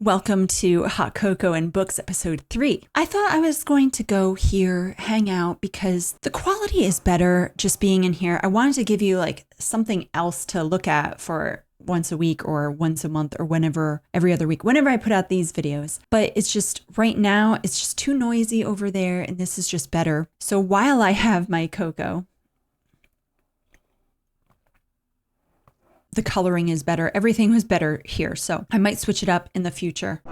Welcome to Hot Cocoa and Books episode 3. I thought I was going to go here, hang out, because the quality is better just being in here. I wanted to give you like something else to look at for once a week or once a month or whenever, every other week, whenever I put out these videos. But it's just right now, it's just too noisy over there and this is just better. So while I have my cocoa, the coloring is better. Everything was better here. So I might switch it up in the future.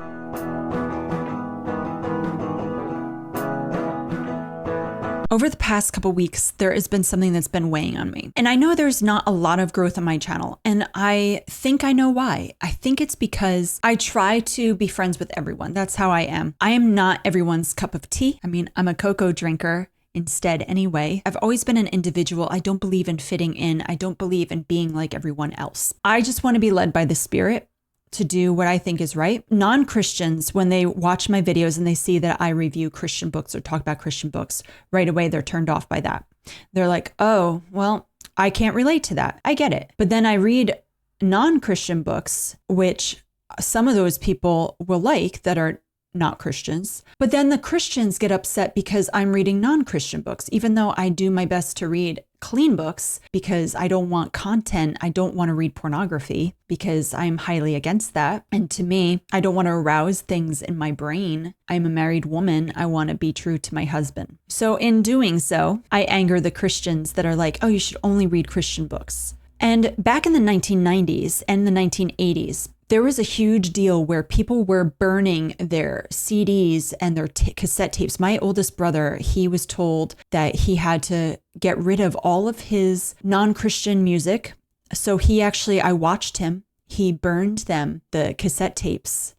Over the past couple weeks, there has been something that's been weighing on me. And I know there's not a lot of growth on my channel. And I think I know why. I think it's because I try to be friends with everyone. That's how I am. I am not everyone's cup of tea. I mean, I'm a cocoa drinker instead anyway. I've always been an individual. I don't believe in fitting in. I don't believe in being like everyone else. I just want to be led by the Spirit to do what I think is right. Non-Christians, when they watch my videos and they see that I review Christian books or talk about Christian books, right away they're turned off by that. They're like, oh, well, I can't relate to that. I get it. But then I read non-Christian books, which some of those people will like that are not Christians. But then the Christians get upset because I'm reading non-Christian books, even though I do my best to read clean books because I don't want content. I don't want to read pornography because I'm highly against that. And to me, I don't want to arouse things in my brain. I'm a married woman. I want to be true to my husband. So in doing so, I anger the Christians that are like, oh, you should only read Christian books. And back in the 1990s and the 1980s, there was a huge deal where people were burning their CDs and their cassette tapes. My oldest brother, he was told that he had to get rid of all of his non-Christian music. So I watched him. He burned them, the cassette tapes,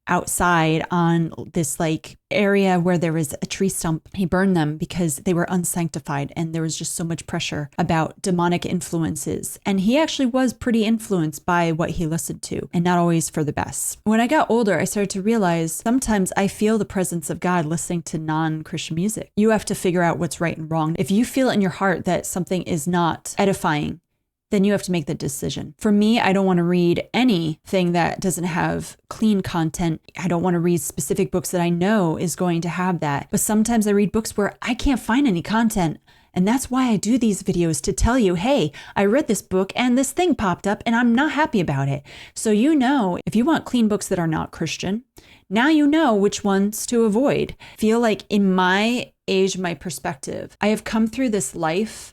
outside on this like area where there was a tree stump. He burned them because they were unsanctified and there was just so much pressure about demonic influences. And he actually was pretty influenced by what he listened to and not always for the best. When I got older, I started to realize sometimes I feel the presence of God listening to non-Christian music. You have to figure out what's right and wrong. If you feel in your heart that something is not edifying, then you have to make the decision. For me, I don't want to read anything that doesn't have clean content. I don't want to read specific books that I know is going to have that. But sometimes I read books where I can't find any content. And that's why I do these videos, to tell you, hey, I read this book and this thing popped up and I'm not happy about it. So you know, if you want clean books that are not Christian, now you know which ones to avoid. Feel like in my age, my perspective, I have come through this life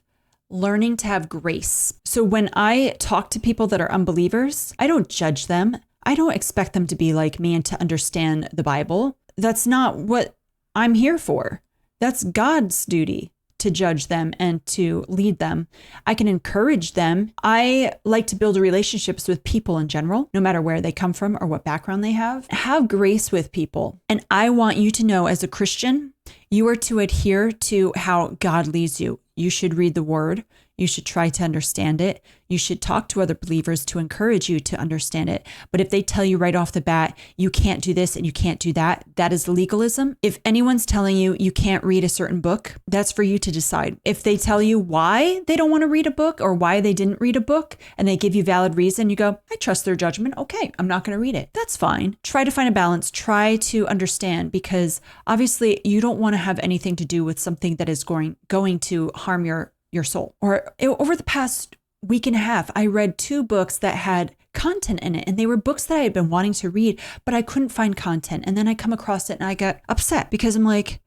learning to have grace. So when I talk to people that are unbelievers, I don't judge them. I don't expect them to be like me and to understand the Bible. That's not what I'm here for. That's God's duty to judge them and to lead them. I can encourage them. I like to build relationships with people in general, no matter where they come from or what background they have. Have grace with people. And I want you to know, as a Christian, you are to adhere to how God leads you. You should read the word. You should try to understand it. You should talk to other believers to encourage you to understand it. But if they tell you right off the bat, you can't do this and you can't do that, that is legalism. If anyone's telling you you can't read a certain book, that's for you to decide. If they tell you why they don't want to read a book or why they didn't read a book and they give you valid reason, you go, I trust their judgment. Okay, I'm not going to read it. That's fine. Try to find a balance. Try to understand, because obviously you don't want to have anything to do with something that is going to harm your soul. Or over the past week and a half, I read 2 books that had content in it, and they were books that I had been wanting to read, but I couldn't find content. And then I come across it and I got upset because I'm like,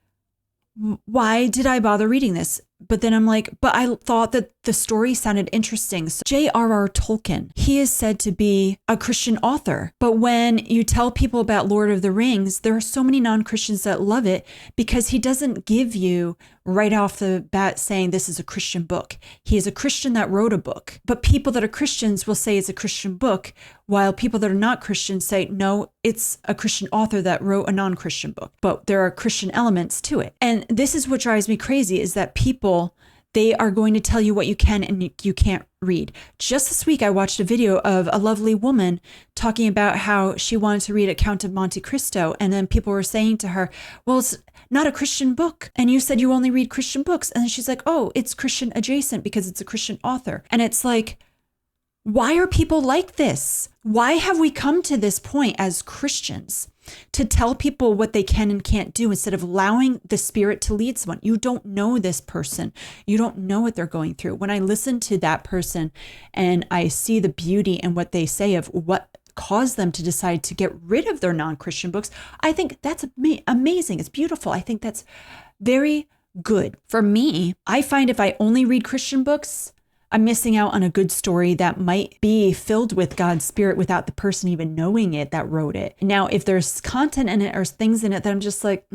why did I bother reading this? But then I'm like, but I thought that the story sounded interesting. So J.R.R. Tolkien, he is said to be a Christian author. But when you tell people about Lord of the Rings, there are so many non-Christians that love it because he doesn't give you right off the bat saying this is a Christian book. He is a Christian that wrote a book. But people that are Christians will say it's a Christian book, while people that are not Christians say, no, it's a Christian author that wrote a non-Christian book. But there are Christian elements to it. And this is what drives me crazy, is that people, they are going to tell you what you can and you can't read. Just this week, I watched a video of a lovely woman talking about how she wanted to read A Count of Monte Cristo. And then people were saying to her, well, it's not a Christian book. And you said you only read Christian books. And then she's like, oh, it's Christian adjacent because it's a Christian author. And it's like, Why are people like this? Why have we come to this point as Christians to tell people what they can and can't do instead of allowing the Spirit to lead someone? You don't know this person. You don't know what they're going through. When I listen to that person and I see the beauty in what they say of what caused them to decide to get rid of their non-Christian books, I think that's amazing. It's beautiful. I think that's very good. For me, I find if I only read Christian books, I'm missing out on a good story that might be filled with God's Spirit without the person even knowing it that wrote it. Now, if there's content in it or things in it that I'm just like,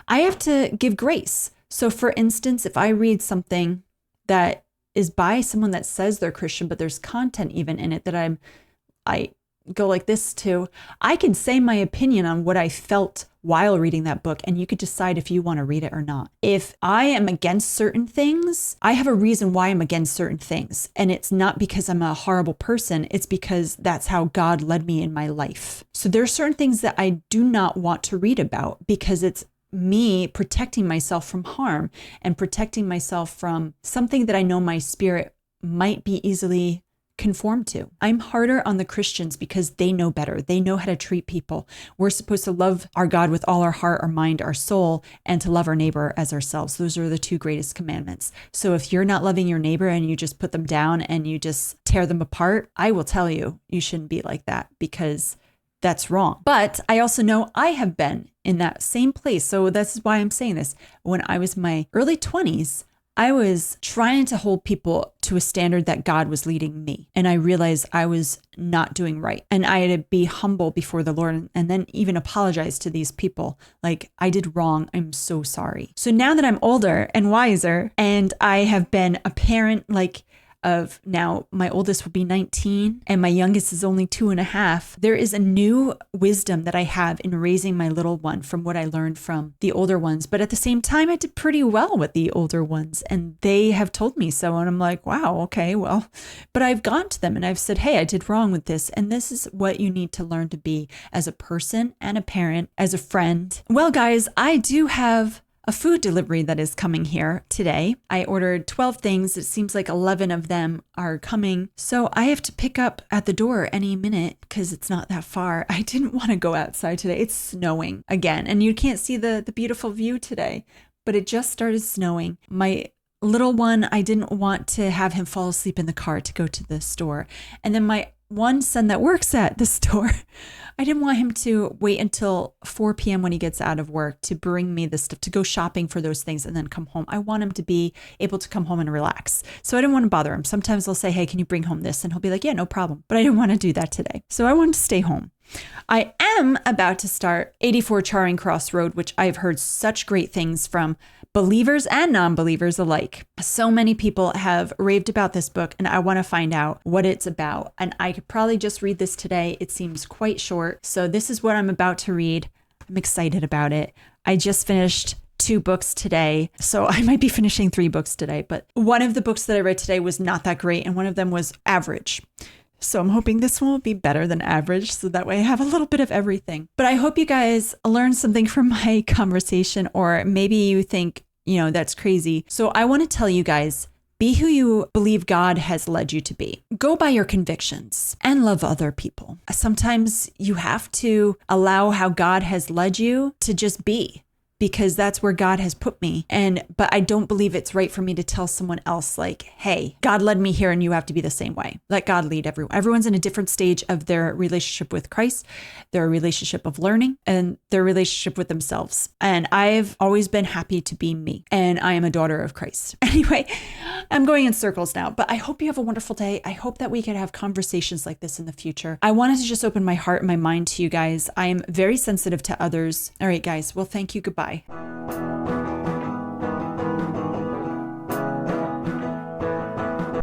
I have to give grace. So for instance, if I read something that is by someone that says they're Christian, but there's content even in it that I go like this to, I can say my opinion on what I felt while reading that book, and you could decide if you want to read it or not. If I am against certain things, I have a reason why I'm against certain things. And it's not because I'm a horrible person. It's because that's how God led me in my life. So there are certain things that I do not want to read about because it's me protecting myself from harm and protecting myself from something that I know my spirit might be easily conform to. I'm harder on the Christians because they know better. They know how to treat people. We're supposed to love our God with all our heart, our mind, our soul, and to love our neighbor as ourselves. Those are the two greatest commandments. So if you're not loving your neighbor and you just put them down and you just tear them apart, I will tell you, you shouldn't be like that because that's wrong. But I also know I have been in that same place. So that's why I'm saying this. When I was in my early 20s, I was trying to hold people to a standard that God was leading me. And I realized I was not doing right. And I had to be humble before the Lord and then even apologize to these people. Like, I did wrong. I'm so sorry. So now that I'm older and wiser and I have been a parent, of now my oldest will be 19 and my youngest is only 2.5. There is a new wisdom that I have in raising my little one from what I learned from the older ones. But at the same time, I did pretty well with the older ones and they have told me so. And I'm like, wow, okay, well, but I've gone to them and I've said, hey, I did wrong with this. And this is what you need to learn to be as a person and a parent, as a friend. Well, guys, I do have a food delivery that is coming here today. I ordered 12 things. It seems like 11 of them are coming. So I have to pick up at the door any minute because it's not that far. I didn't want to go outside today. It's snowing again. And you can't see the beautiful view today, but it just started snowing. My little one, I didn't want to have him fall asleep in the car to go to the store. And then my one son that works at the store, I didn't want him to wait until 4 p.m. when he gets out of work to bring me the stuff, to go shopping for those things and then come home. I want him to be able to come home and relax. So I didn't want to bother him. Sometimes I'll say, hey, can you bring home this? And he'll be like, yeah, no problem. But I didn't want to do that today. So I wanted to stay home. I am about to start 84 Charing Cross Road, which I've heard such great things from believers and non-believers alike. So many people have raved about this book and I want to find out what it's about. And I could probably just read this today. It seems quite short. So this is what I'm about to read. I'm excited about it. I just finished 2 books today. So I might be finishing 3 books today, but one of the books that I read today was not that great. And one of them was average. So I'm hoping this one will be better than average. So that way I have a little bit of everything. But I hope you guys learned something from my conversation, or maybe you think, that's crazy. So I want to tell you guys, be who you believe God has led you to be. Go by your convictions and love other people. Sometimes you have to allow how God has led you to just be, because that's where God has put me. But I don't believe it's right for me to tell someone else like, hey, God led me here and you have to be the same way. Let God lead everyone. Everyone's in a different stage of their relationship with Christ, their relationship of learning, and their relationship with themselves. And I've always been happy to be me. And I am a daughter of Christ. Anyway, I'm going in circles now, but I hope you have a wonderful day. I hope that we could have conversations like this in the future. I wanted to just open my heart and my mind to you guys. I am very sensitive to others. All right, guys. Well, thank you. Goodbye.